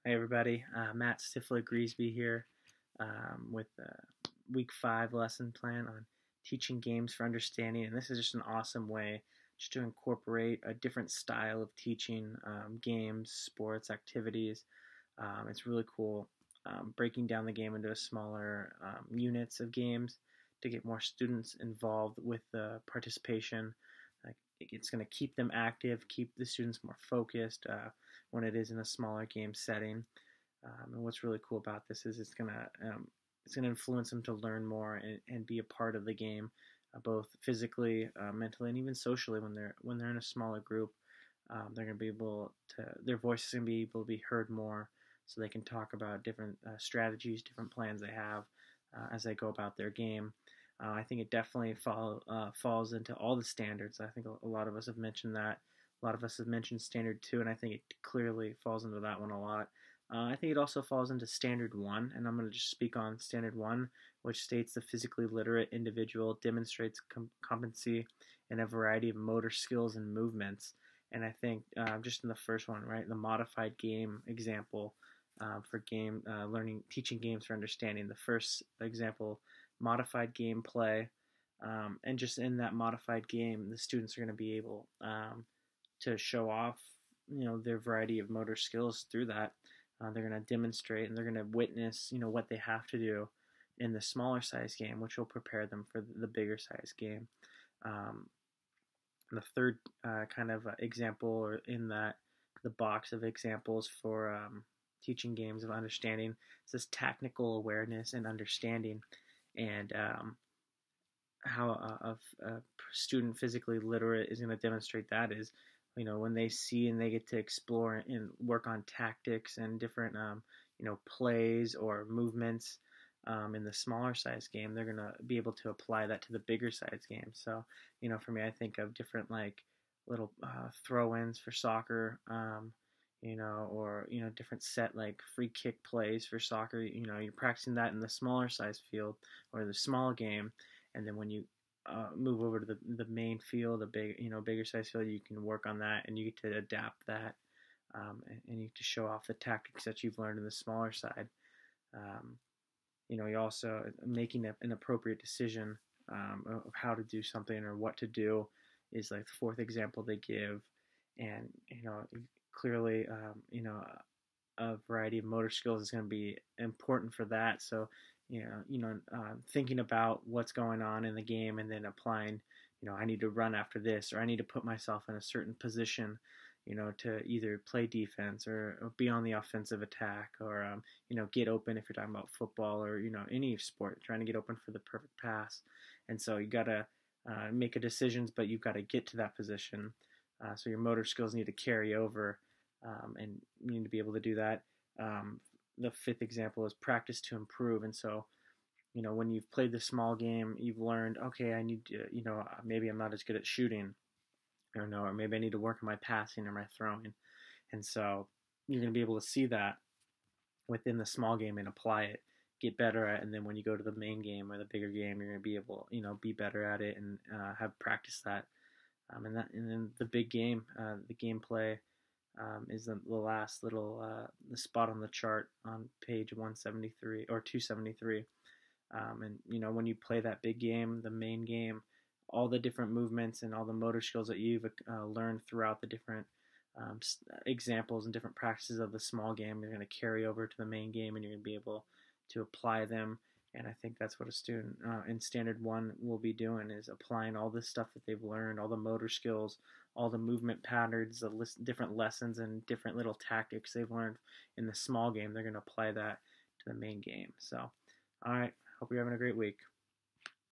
Hey everybody, Matt Stiffler-Greasby here with week 5 lesson plan on teaching games for understanding, and this is just an awesome way just to incorporate a different style of teaching games, sports, activities. It's really cool breaking down the game into smaller units of games to get more students involved with the participation. It's going to keep them active, keep the students more focused when it is in a smaller game setting. And what's really cool about this is it's going to influence them to learn more and be a part of the game, both physically, mentally, and even socially. When they're in a smaller group, they're going to be able to their voice is going to be able to be heard more, so they can talk about different strategies, different plans they have as they go about their game. I think it definitely falls into all the standards. I think a lot of us have mentioned that. A lot of us have mentioned standard 2, and I think it clearly falls into that one a lot. I think it also falls into standard 1, and I'm going to just speak on standard 1, which states the physically literate individual demonstrates competency in a variety of motor skills and movements. And I think just in the first one, right, the modified game example for game learning, teaching games for understanding. The first example, modified gameplay, and just in that modified game, the students are going to be able to show off, their variety of motor skills through that. They're going to demonstrate and they're going to witness, what they have to do in the smaller size game, which will prepare them for the bigger size game. The third kind of example, or in the box of examples for teaching games of understanding, says technical awareness and understanding. And how a student physically literate is going to demonstrate that is, when they see and they get to explore and work on tactics and different, plays or movements in the smaller size game, they're going to be able to apply that to the bigger size game. So, for me, I think of different little throw-ins for soccer, or different set free kick plays for soccer. You're practicing that in the smaller size field or the small game, and then when you move over to the main field, the bigger size field, you can work on that and you get to adapt that, and you get to show off the tactics that you've learned in the smaller side. You're also making an appropriate decision of how to do something or what to do is like the fourth example they give, and clearly, a variety of motor skills is going to be important for that. So, thinking about what's going on in the game and then applying, I need to run after this, or I need to put myself in a certain position, to either play defense or be on the offensive attack, or, get open if you're talking about football or, any sport, trying to get open for the perfect pass. And so you got to make a decisions, but you've got to get to that position. So your motor skills need to carry over, and you need to be able to do that. The fifth example is practice to improve. And so, when you've played the small game, you've learned, okay, I need to, maybe I'm not as good at shooting, or maybe I need to work on my passing or my throwing. And so you're going to be able to see that within the small game and apply it, get better at it. And then when you go to the main game or the bigger game, you're going to be able, be better at it and have practiced that. And then the big game, the gameplay, is the last little the spot on the chart on page 173 or 273. And when you play that big game, the main game, all the different movements and all the motor skills that you've learned throughout the different examples and different practices of the small game, you're going to carry over to the main game, and you're going to be able to apply them. And I think that's what a student in Standard 1 will be doing, is applying all this stuff that they've learned, all the motor skills, all the movement patterns, the different lessons and different little tactics they've learned in the small game. They're going to apply that to the main game. So, all right, hope you're having a great week.